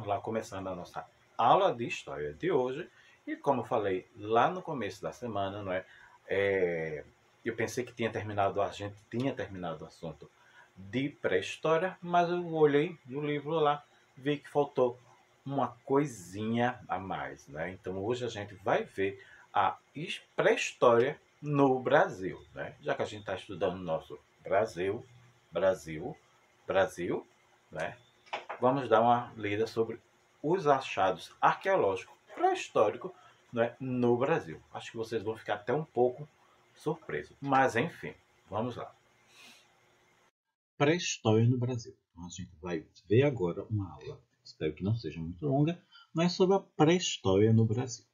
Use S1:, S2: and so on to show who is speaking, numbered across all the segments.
S1: Vamos lá, começando a nossa aula de história de hoje. E como eu falei lá no começo da semana, não é? Eu pensei que a gente tinha terminado o assunto de pré-história, mas eu olhei no livro lá, vi que faltou uma coisinha a mais, né? Então hoje a gente vai ver a pré-história no Brasil, né? Já que a gente está estudando nosso Brasil, né? Vamos dar uma lida sobre os achados arqueológicos pré-históricos, né, no Brasil. Acho que vocês vão ficar até um pouco surpresos. Mas, enfim, vamos lá. Pré-história no Brasil. Então, a gente vai ver agora uma aula, espero que não seja muito longa, mas sobre a pré-história no Brasil.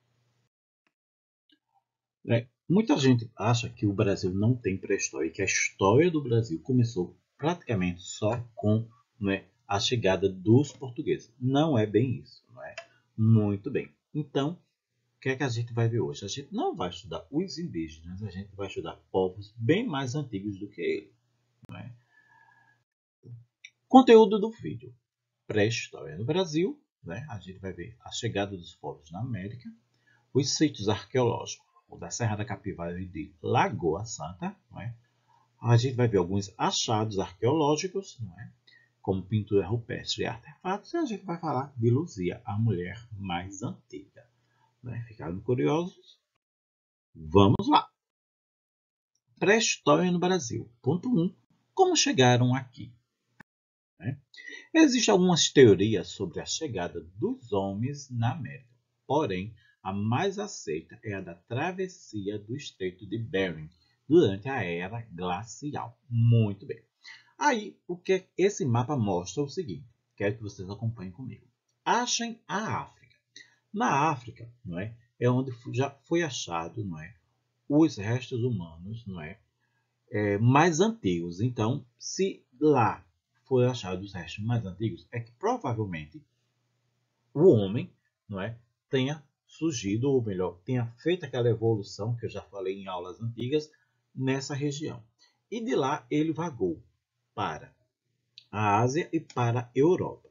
S1: Muita gente acha que o Brasil não tem pré-história e que a história do Brasil começou praticamente só com, né, a chegada dos portugueses. Não é bem isso, não é? Muito bem. Então, o que é que a gente vai ver hoje? A gente não vai estudar os indígenas, a gente vai estudar povos bem mais antigos do que ele. Não é? Conteúdo do vídeo. Pré-história no Brasil. Né? A gente vai ver a chegada dos povos na América. Os sítios arqueológicos da Serra da Capivara e de Lagoa Santa. Não é? A gente vai ver alguns achados arqueológicos, não é? Como pintura rupestre e artefatos. E a gente vai falar de Luzia, a mulher mais antiga. Né? Ficaram curiosos? Vamos lá! Pré-história no Brasil. Ponto 1. Como chegaram aqui? Né? Existem algumas teorias sobre a chegada dos homens na América. Porém, a mais aceita é a da travessia do Estreito de Bering durante a Era Glacial. Muito bem. Aí, o que esse mapa mostra é o seguinte. Quero que vocês acompanhem comigo. Achem a África. Na África, não é onde já foi achado, não é, os restos humanos, não é, mais antigos. Então, se lá foi achado os restos mais antigos, é que provavelmente o homem, não é, tenha surgido, ou melhor, tenha feito aquela evolução que eu já falei em aulas antigas nessa região. E de lá ele vagou para a Ásia e para a Europa.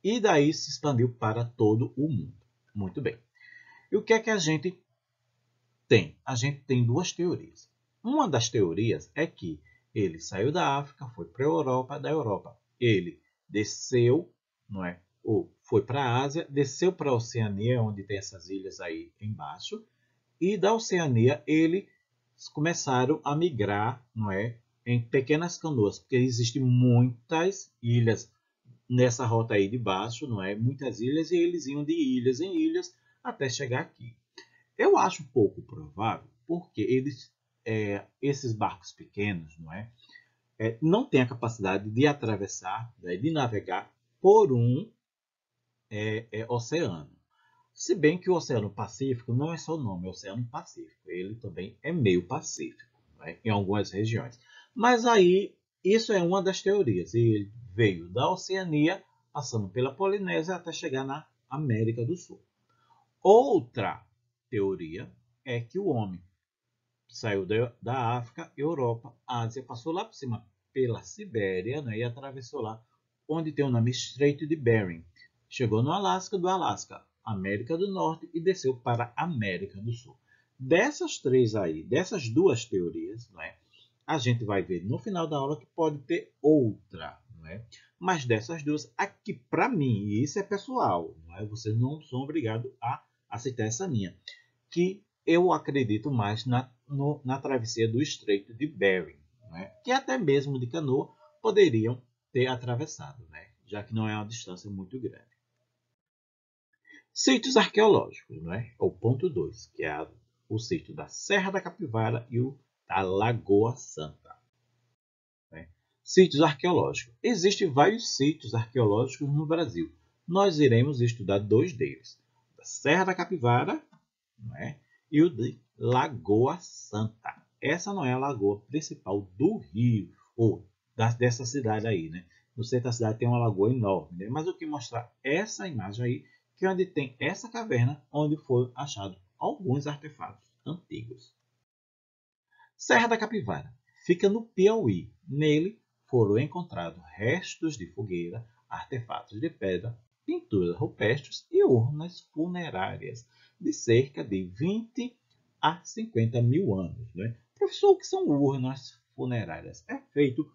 S1: E daí se expandiu para todo o mundo. Muito bem. E o que é que a gente tem? A gente tem duas teorias. Uma das teorias é que ele saiu da África, foi para a Europa, da Europa ele desceu, não é? Ou foi para a Ásia, desceu para a Oceania, onde tem essas ilhas aí embaixo, e da Oceania eles começaram a migrar, não é? Em pequenas canoas, porque existem muitas ilhas nessa rota aí de baixo, não é? Muitas ilhas, e eles iam de ilhas em ilhas até chegar aqui. Eu acho pouco provável, porque esses barcos pequenos, não têm a capacidade de atravessar, né, de navegar por um oceano. Se bem que o Oceano Pacífico não é só o nome, é o Oceano Pacífico. Ele também é meio Pacífico, né, em algumas regiões. Mas aí, isso é uma das teorias. Ele veio da Oceania, passando pela Polinésia até chegar na América do Sul. Outra teoria é que o homem saiu da África, Europa, Ásia, passou lá por cima pela Sibéria, né, e atravessou lá onde tem o nome Estreito de Bering. Chegou no Alasca, do Alasca, América do Norte e desceu para a América do Sul. Dessas três aí, dessas duas teorias, a gente vai ver no final da aula que pode ter outra. Mas dessas duas, aqui para mim, e isso é pessoal, vocês não são obrigados a aceitar essa minha, que eu acredito mais na travessia do Estreito de Bering, que até mesmo de canoa poderiam ter atravessado, já que não é uma distância muito grande. Sítios arqueológicos, o ponto 2, que é o sítio da Serra da Capivara e o da Lagoa Santa. Sítios arqueológicos. Existem vários sítios arqueológicos no Brasil. Nós iremos estudar dois deles. Da Serra da Capivara, e o de Lagoa Santa. Essa não é a lagoa principal do Rio, ou dessa cidade aí, No centro da cidade tem uma lagoa enorme, Mas eu quero mostrar essa imagem aí, que é onde tem essa caverna, onde foram achados alguns artefatos antigos. Serra da Capivara. Fica no Piauí. Nele foram encontrados restos de fogueira, artefatos de pedra, pinturas rupestres e urnas funerárias de cerca de 20 a 50 mil anos. Né? Professor, o que são urnas funerárias? É feito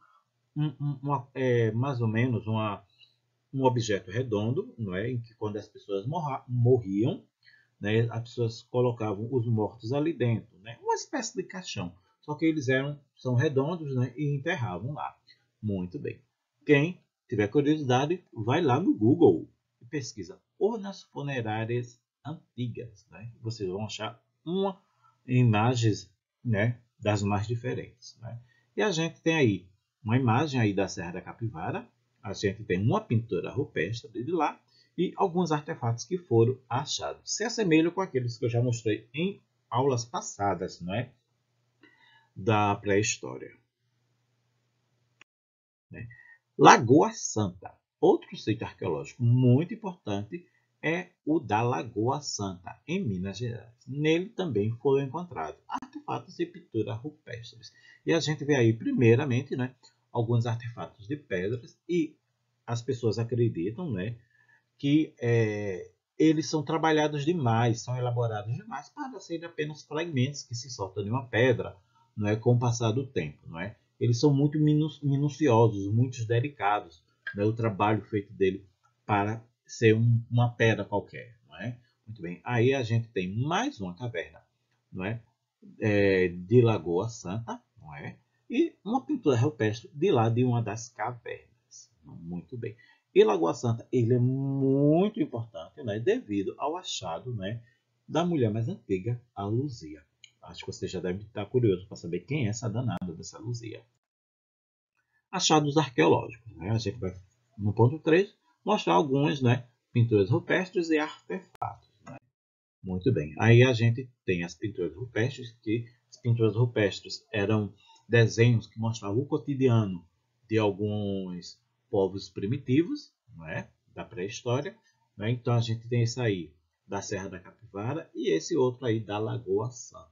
S1: mais ou menos um objeto redondo, não é? Em que quando as pessoas morriam, né, as pessoas colocavam os mortos ali dentro, né? Uma espécie de caixão. Só que eles são redondos, né, e enterravam lá. Muito bem. Quem tiver curiosidade, vai lá no Google e pesquisa urnas funerárias antigas. Né? Vocês vão achar imagens, né, das mais diferentes. Né? E a gente tem aí uma imagem aí da Serra da Capivara. A gente tem uma pintura rupestre de lá e alguns artefatos que foram achados. Se assemelham com aqueles que eu já mostrei em aulas passadas, não é? Da pré-história. Né? Lagoa Santa. Outro sítio arqueológico muito importante é o da Lagoa Santa, em Minas Gerais. Nele também foram encontrados artefatos e pinturas rupestres. E a gente vê aí, primeiramente, né, alguns artefatos de pedras e as pessoas acreditam, né, que eles são trabalhados demais, são elaborados demais para serem apenas fragmentos que se soltam de uma pedra, não é, com o passar do tempo, não é? Eles são muito minuciosos, muito delicados, né, o trabalho feito dele para ser uma pedra qualquer, não é? Muito bem. Aí a gente tem mais uma caverna, não é? De Lagoa Santa, não é? E uma pintura rupestre de lá de uma das cavernas. Muito bem. E Lagoa Santa ele é muito importante, né, devido ao achado, né, da mulher mais antiga, a Luzia. Acho que você já deve estar curioso para saber quem é essa danada dessa Luzia. Achados arqueológicos. Né? A gente vai, no ponto 3, mostrar algumas, né, pinturas rupestres e artefatos. Né? Muito bem. Aí a gente tem as pinturas rupestres, que as pinturas rupestres eram desenhos que mostravam o cotidiano de alguns povos primitivos, não é? Da pré-história. Né? Então a gente tem esse aí da Serra da Capivara e esse outro aí da Lagoa Santa.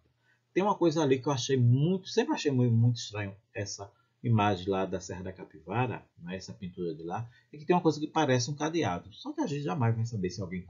S1: Tem uma coisa ali que eu achei sempre achei muito estranho essa imagem lá da Serra da Capivara, né? Essa pintura de lá, é que tem uma coisa que parece um cadeado. Só que a gente jamais vai saber se alguém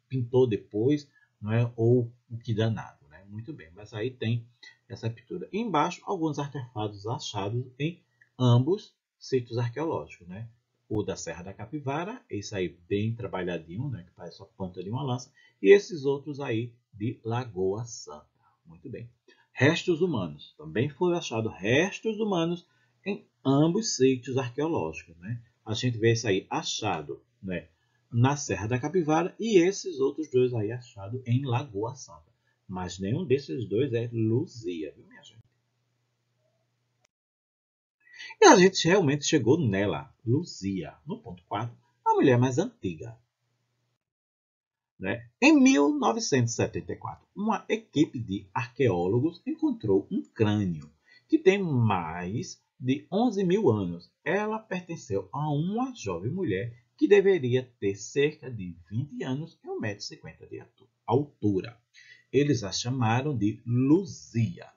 S1: pintou depois, não é? Ou o que danado. Né? Muito bem, mas aí tem essa pintura. E embaixo, alguns artefatos achados em ambos sítios arqueológicos. Né? O da Serra da Capivara, esse aí bem trabalhadinho, né? Que parece a ponta de uma lança, e esses outros aí de Lagoa Santa. Muito bem. Restos humanos. Também foram achados restos humanos em ambos sítios arqueológicos. Né? A gente vê isso aí achado, né, na Serra da Capivara e esses outros dois aí achados em Lagoa Santa. Mas nenhum desses dois é Luzia, viu, minha gente? E a gente realmente chegou nela, Luzia, no ponto 4, a mulher mais antiga. Né? Em 1974, uma equipe de arqueólogos encontrou um crânio que tem mais de 11 mil anos. Ela pertenceu a uma jovem mulher que deveria ter cerca de 20 anos e 1,50 m de altura. Eles a chamaram de Luzia.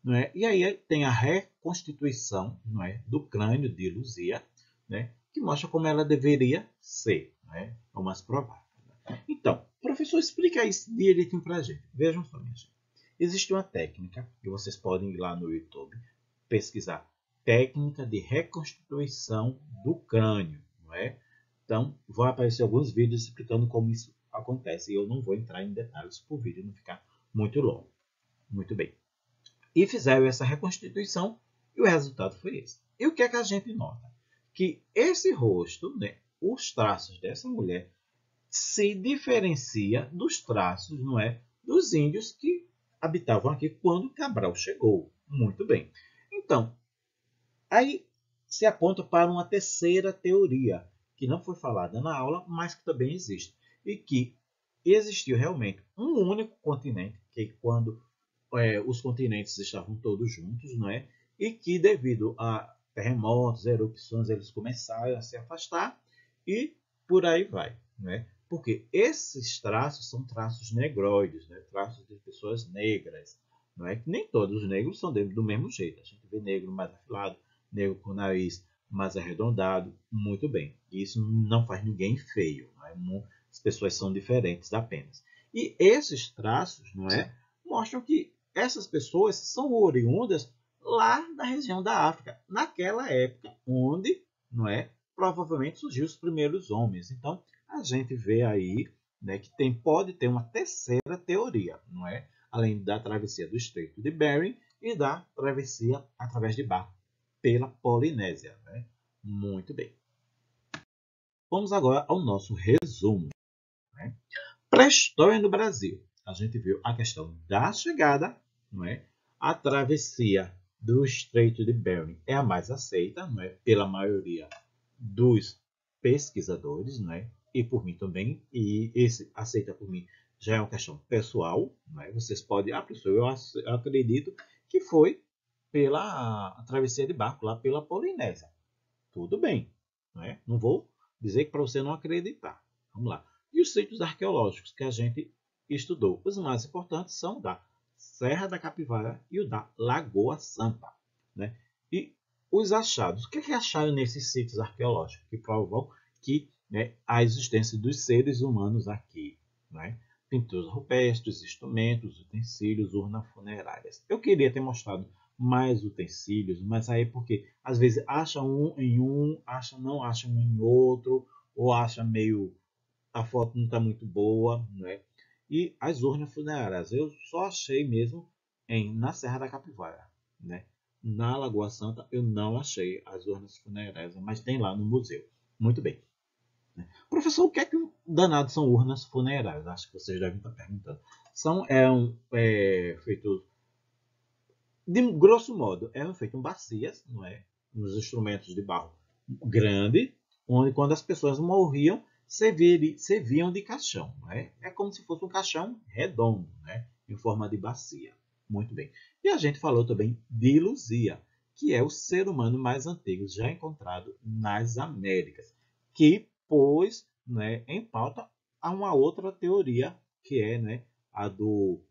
S1: Não é? E aí tem a reconstituição, não é, do crânio de Luzia, né, que mostra como ela deveria ser, não é? É o mais provável. Então, professor, explica isso direitinho para a gente. Vejam só, minha gente. Existe uma técnica, que vocês podem ir lá no YouTube, pesquisar técnica de reconstituição do crânio. Não é? Então, vão aparecer alguns vídeos explicando como isso acontece. E eu não vou entrar em detalhes para o vídeo não ficar muito longo. Muito bem. E fizeram essa reconstituição e o resultado foi esse. E o que é que a gente nota? Que esse rosto, né, os traços dessa mulher, se diferencia dos traços, não é, dos índios que habitavam aqui quando Cabral chegou. Muito bem. Então, aí se aponta para uma terceira teoria, que não foi falada na aula, mas que também existe. E que existiu realmente um único continente, que quando os continentes estavam todos juntos, não é? E que devido a terremotos, erupções, eles começaram a se afastar e por aí vai, né? Porque esses traços são traços negroides, né? Traços de pessoas negras, não é? Que nem todos os negros são do mesmo jeito. A gente vê negro mais afilado, negro com nariz mais arredondado, muito bem. Isso não faz ninguém feio, não é? As pessoas são diferentes apenas. E esses traços, não é, mostram que essas pessoas são oriundas lá da região da África, naquela época onde, não é, provavelmente surgiu os primeiros homens. Então, a gente vê aí, né, que pode ter uma terceira teoria, não é? Além da travessia do Estreito de Bering e da travessia através de barco pela Polinésia. Né? Muito bem. Vamos agora ao nosso resumo. Né? Pré-história no Brasil. A gente viu a questão da chegada, não é? A travessia do Estreito de Bering é a mais aceita, não é? Pela maioria dos pesquisadores, não é? E por mim também. E esse aceita por mim já é uma questão pessoal, não é? Vocês podem, professor, eu acredito que foi pela travessia de barco lá pela Polinésia. Tudo bem, não é? Não vou dizer que para você não acreditar. Vamos lá. E os sítios arqueológicos que a gente estudou? Os mais importantes são o da Serra da Capivara e o da Lagoa Santa. Né? E os achados. O que acharam nesses sítios arqueológicos? Que provam que, né, a existência dos seres humanos aqui. Né? Pinturas rupestres, instrumentos, utensílios, urnas funerárias. Eu queria ter mostrado mais utensílios, mas aí porque às vezes acha um em um, não acha um em outro, ou acha meio a foto não está muito boa, né? E as urnas funerárias eu só achei mesmo na Serra da Capivara, né? Na Lagoa Santa eu não achei as urnas funerárias, mas tem lá no museu. Muito bem. Professor, o que é que danado são urnas funerárias? Acho que vocês devem estar perguntando. São feitos de grosso modo, eram feitas bacias, não é? Nos instrumentos de barro grande, onde quando as pessoas morriam, serviam de caixão. Não é? É como se fosse um caixão redondo, né? Em forma de bacia. Muito bem. E a gente falou também de Luzia, que é o ser humano mais antigo já encontrado nas Américas, que pôs, né, em pauta a uma outra teoria, que é, né, a do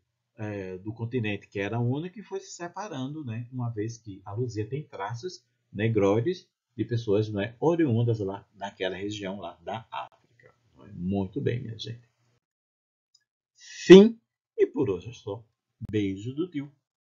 S1: continente, que era único, e foi se separando, né, uma vez que a Luzia tem traços negroides de pessoas, né, oriundas lá naquela região lá da África. Muito bem, minha gente. Fim. E por hoje é só. Beijo do tio.